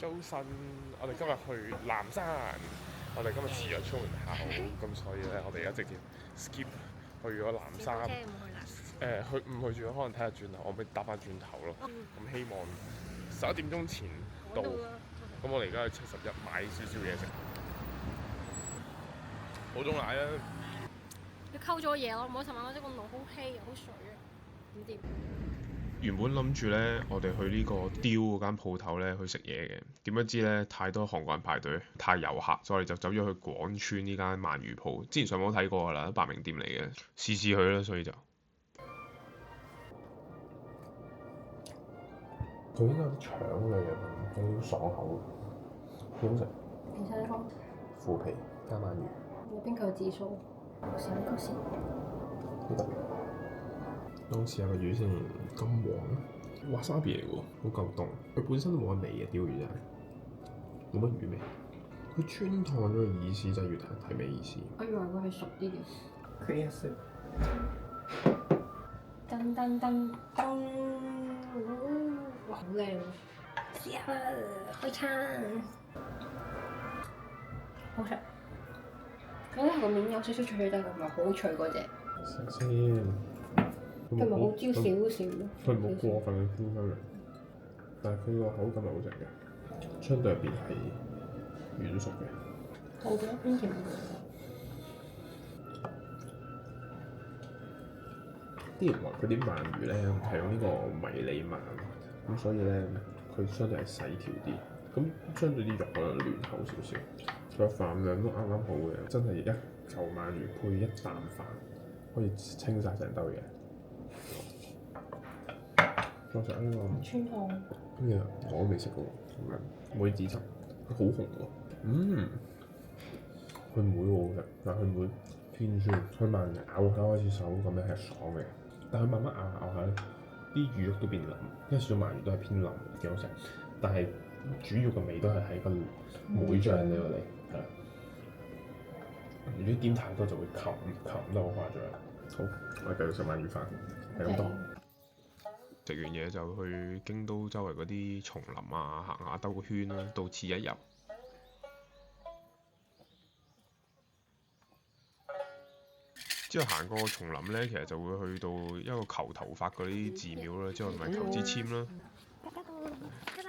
早晨，我哋今日去南山，我哋今日遲咗出門口，咁所以咧，我哋而家直接 skip 去咗南山。唔去住，可能睇下轉頭，我咪搭翻轉頭咯。咁希望11點鐘前到。咁我哋而家去71買少少嘢食，好鍾奶啊！你溝咗嘢咯，唔好尋晚嗰隻個腦好稀好水啊，唔掂。原本諗住咧，我哋去呢個雕嗰間鋪頭咧去食嘢嘅，點不知咧太多韓國人排隊，太遊客，所以我哋就走咗去廣川呢間鰻魚鋪。之前上網睇過㗎啦，白名店嚟嘅，試試佢啦，所以就佢應該有啲腸類嘅，有啲爽口，幾好食。其實呢個腐皮加鰻魚。有邊個有指數？試呢個先。呢個當時有個魚先金黃，哇沙比嚟喎，好夠凍。佢本身都冇乜味嘅，鯛魚真係冇乜魚味。佢穿燙咗嘅意思就係要提味意思。我以為佢係熟啲嘅。佢一食。噔噔噔噔，哇好靚喎！試下啦，開餐。好食。佢咧個面有少少脆脆哋，唔係好脆嗰隻。食先。佢咪好焦少少。佢冇過分嘅焦香味，但係佢個口感係好食嘅，相對入邊係軟熟嘅。好嘅，邊條？啲原來佢啲鰻魚咧係用呢個迷你鰻，咁所以咧佢相對係細條啲，咁相對啲肉可能嫩口少少，佢個飯量都啱啱好嘅，真係一嚿鰻魚配一啖飯，可以清晒成兜嘢。再食呢個川燙。咩啊？我都未食過，咁樣梅子汁，佢好紅喎。佢梅好好食，但係佢梅偏酸，佢慢咬下開始手感咧係爽嘅，但係慢慢咬下咧，啲魚肉都變腍，因為少鰻魚都係偏腍，幾好食。但係主要嘅味都係喺個梅醬呢度嚟，係啦。如果點太多就會冚得好誇張。好，我哋繼續食鰻魚飯，係咁多。食完嘢就去京都周圍嗰啲叢林啊，行下兜個圈啦，到此一遊。之後行過個叢林咧，其實就會去到一個求頭髮嗰啲寺廟啦，之後咪求支簽啦，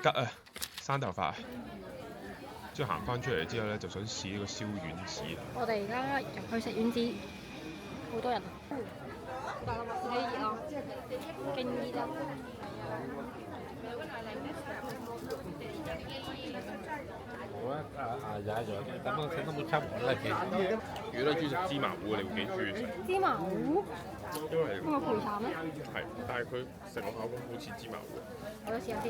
吉啊，生頭髮。之後行翻出嚟之後咧，就想試呢個燒丸子。我哋而家入去食丸子，好多人啊！幾熱啊！勁熱啊！如果你中意食芝麻糊，你會幾中意食？芝麻糊，因為咁個配茶咩？係，但係佢成個口感好似芝麻糊。我都試下先。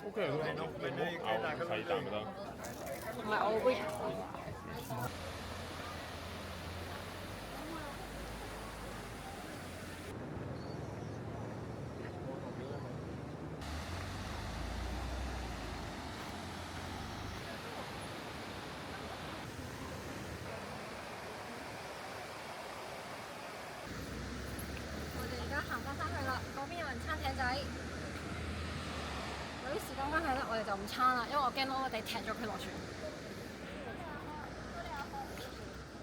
O K 啦，你咬細啖就得。唔係我杯茶。我哋而家行翻去啦，嗰邊有人撐艇仔。有啲時間關係咧，我哋就唔撐啦，因為我驚我哋踢咗佢落船。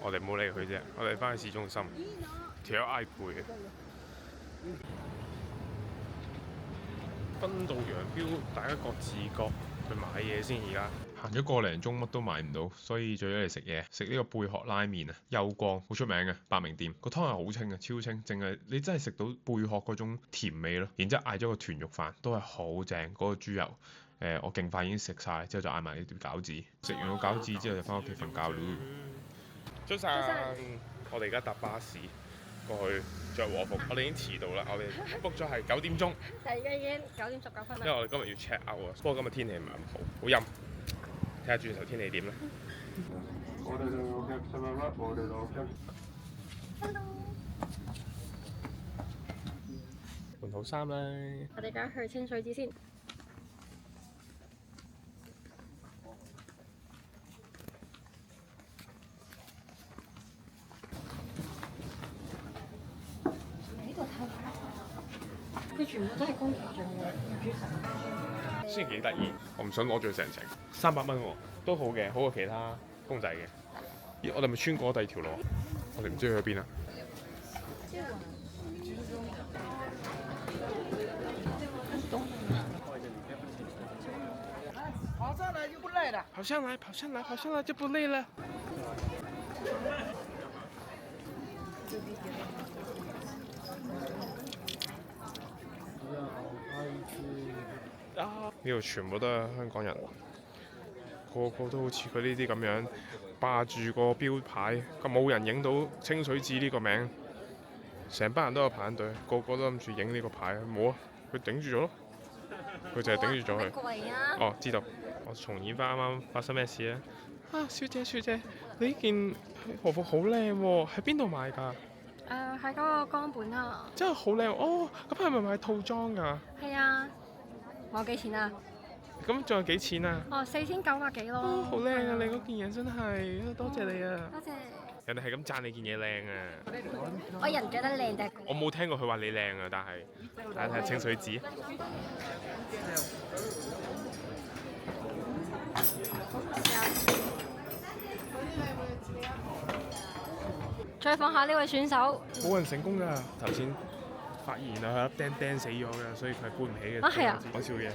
我哋冇理佢啫，我哋翻去市中心，條友嗌攰嘅。分道揚鑣，大家各自各去買嘢先。而家行咗個零鐘，乜都買唔到，所以最咗嚟食嘢，食呢個貝殼拉麵啊，悠光好出名嘅白名店，個湯係好清嘅，超清，淨係你真係食到貝殼嗰種甜味咯。然之後嗌咗個豚肉飯，都係好正，嗰個豬油。我勁快已經食晒，之後就嗌埋呢碟餃子。食完個餃子之後就翻屋企瞓覺咯。早晨，我哋而家搭巴士過去着和服，我哋已經遲到啦，我哋 book 咗係9點鐘。但係而家已經9點19分啦。因為我哋今日要 check out 啊，不過今日天氣唔係咁好，好陰。睇下轉頭天氣點啦。換好衫啦。我哋而家去清水寺先。全部都係宮崎駿嘅。雖然幾得意，我唔想攞住佢成程，300蚊喎，都好嘅，好過其他公仔嘅。咦，我哋咪穿過第二條路，我哋唔知去邊啊！跑上来就不累了。跑上來，跑上來，跑上來就不累了。呢度全部都係香港人，個個都好似佢呢啲咁樣霸住個標牌，咁冇人影到清水寺呢個名，成班人都有排緊隊，個個都諗住影呢個牌，冇啊，佢頂住咗咯，佢就係頂住咗佢。貴啊！哦，知道。我重演翻啱啱發生咩事咧？啊，小姐小姐，你呢件和服好靚喎，喺邊度買㗎？喺嗰個岡本啊。真係好靚哦！咁係咪買套裝㗎？係啊。我幾錢啊？咁仲有幾錢啊？哦，4900幾咯。哦，好靚啊！你嗰件嘢真係，多謝你啊！多謝。人哋係咁讚你件嘢靚啊！我人着得靚定係我冇聽過佢話你靚啊，但係大家睇下清水寺。採訪下呢位選手。冇人成功㗎，頭先發現啊，佢粒釘釘死咗嘅，所以佢係搬唔起嘅。啊，係啊！講笑嘢。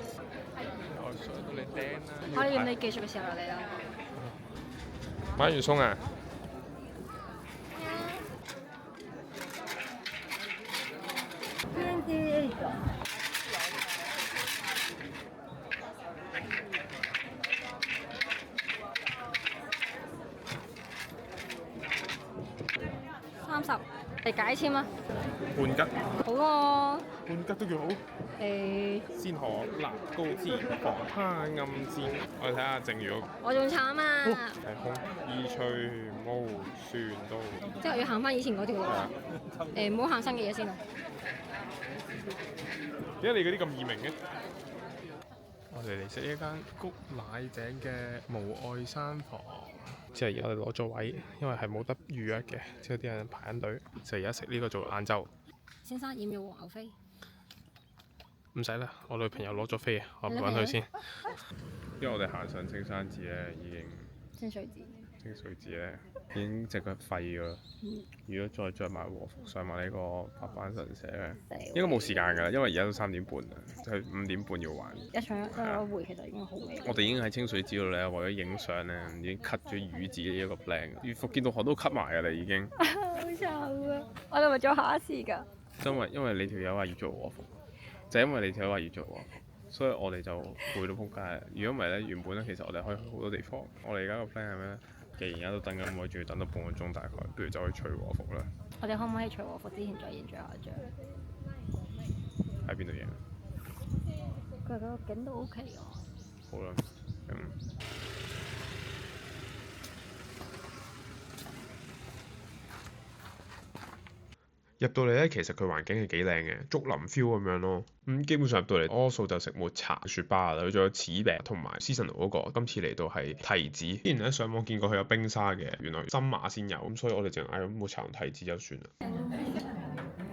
我上到你釘啦！我哋要你技術嘅時候就嚟啦。買完餸啊！30，嚟解簽啊！半吉，好喎。半吉都幾好。鮮河辣高枝黃蝦暗箭，我哋睇下剩餘嗰個。我仲慘啊！係空意脆毛蒜都。即係我要行翻以前嗰條路啊！唔好行新嘅嘢先啊！點解你嗰啲咁易明嘅？我哋嚟食一間谷奶井嘅無愛山房，即係而家我哋攞咗位，因為係冇得預約嘅，即係啲人排緊隊，就而家食呢個做晏晝。先生要唔要黃牛飛？唔使啦，我女朋友攞咗飛啊，我唔揾佢先。因為我哋行上青山寺咧，已經清水寺。清水寺咧已經隻腳廢咗啦。如果再着埋和服上埋呢個白斑神社咧，應該冇時間㗎啦，因為而家都3點半啦，就係5點半要還。一場一回其實已經好味。我哋已經喺清水寺度咧，為咗影相咧，已經 cut 咗魚子呢一個 plan。越福建道學都 cut 埋㗎啦，已經。好慘啊！我哋咪做下一次㗎。因為你條友話要做和服，就係因為你條友話要做和服，所以我哋就攰到撲街。如果唔係咧，原本咧其實我哋可以去好多地方。我哋而家個 plan 係咩咧？既然而家都等緊，我仲要等多半個鐘大概，不如就去除和服啦。我哋可唔可以除和服之前再影最後一張？喺邊度影？佢個景都 OK 喎。好啦，入到嚟咧，其實佢環境係幾靚嘅，竹林 feel 咁樣咯。基本上入到嚟，多數就食抹茶雪巴啦，佢仲有柿餅同埋 seasonal 嗰個。今次嚟到係提子，之前咧上網見過佢有冰沙嘅，原來深馬先有，咁所以我哋淨嗌咗抹茶同提子就算啦。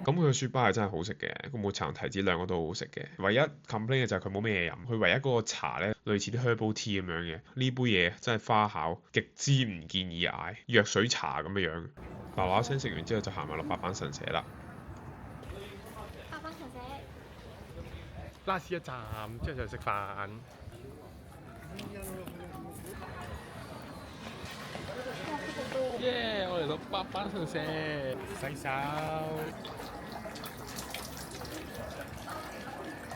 咁佢嘅雪巴係真係好食嘅，個抹茶同提子兩個都好好食嘅。唯一 complain 嘅就係佢冇咩嘢飲，佢唯一嗰個茶咧類似啲 herbal tea 咁樣嘅，呢杯嘢真係花巧，極之唔建議嗌，藥水茶咁嘅樣。嗱嗱聲食完之後就行埋落白斑神社啦。白斑神社。last 一站之後就食飯。耶！我嚟到白斑神社，洗手。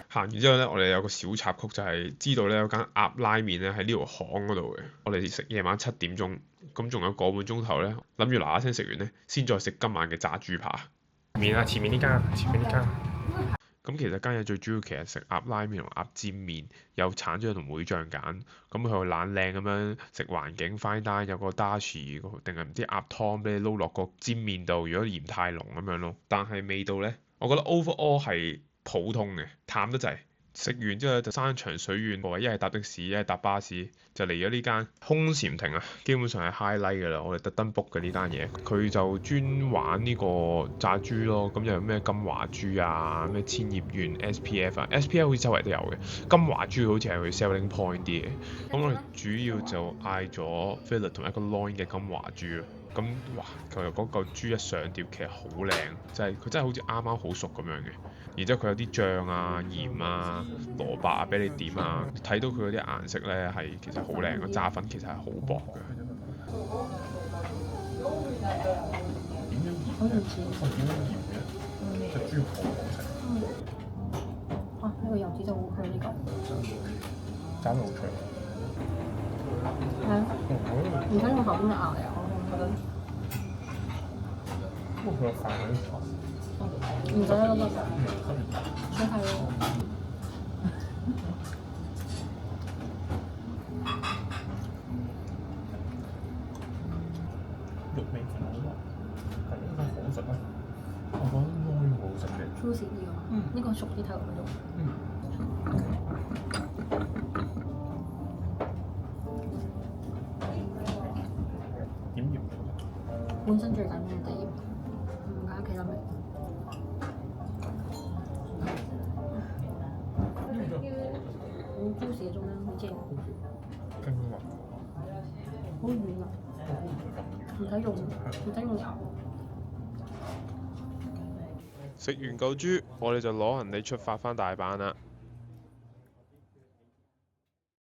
行完之後咧，我哋有個小插曲就係知道咧有間鴨拉麵咧喺呢條巷嗰度嘅。我哋食夜晚7點鐘，咁仲有個半鐘頭咧，諗住嗱嗱聲食完咧，先再食今晚嘅炸豬扒。面啊，前面呢間，前面呢間。咁其實間嘢最主要其實食鴨拉麵同鴨尖麵，有橙醬同梅醬揀。咁佢又懶靚咁樣食環境 fine dine 有個 dashi 定係唔知鴨湯俾你撈落個尖麵度，如果鹽太濃咁樣咯。但係味道咧，我覺得 overall 係普通嘅，淡得滯，食完之後就山長水遠，我話一係搭的士，一係搭巴士，就嚟咗呢間空禪亭啊，基本上係 highlight 㗎啦，我哋特登 book 嘅呢間嘢。佢就專玩呢個炸豬咯，咁又有咩金華豬啊，咩千葉縣 SPF 啊，SPF 好似周圍都有嘅，金華豬好似係佢 selling point 啲嘅。咁我哋主要就嗌咗 fillet 同一個 loin 嘅金華豬咯。咁哇，佢嗰嚿豬一上碟其實好靚，就係佢真係好似啱啱好熟咁樣嘅。然之後佢有啲醬啊、鹽啊、蘿蔔啊俾你點啊，睇到佢嗰啲顏色咧係其實好靚，個炸粉其實係好薄嘅。好唔似。隻豬好好食，啊！呢個油脂就好香呢個。炸得好脆。係啊，唔使用後邊嘅牙嚟啊！不過佢個飯有啲腍。唔使啦，得。想睇咯。肉味挺好啊，係呢個好食啊！我覺得撈好食嘅。juicy 啲啊，呢個熟啲睇落去都。點鹽？本身最緊要嘅鹽，唔加其他味。好 juicy 嘅中間，好正。經滑，好軟啊！唔使用油。食完嚿豬，我哋就攞行李出發返大阪啦。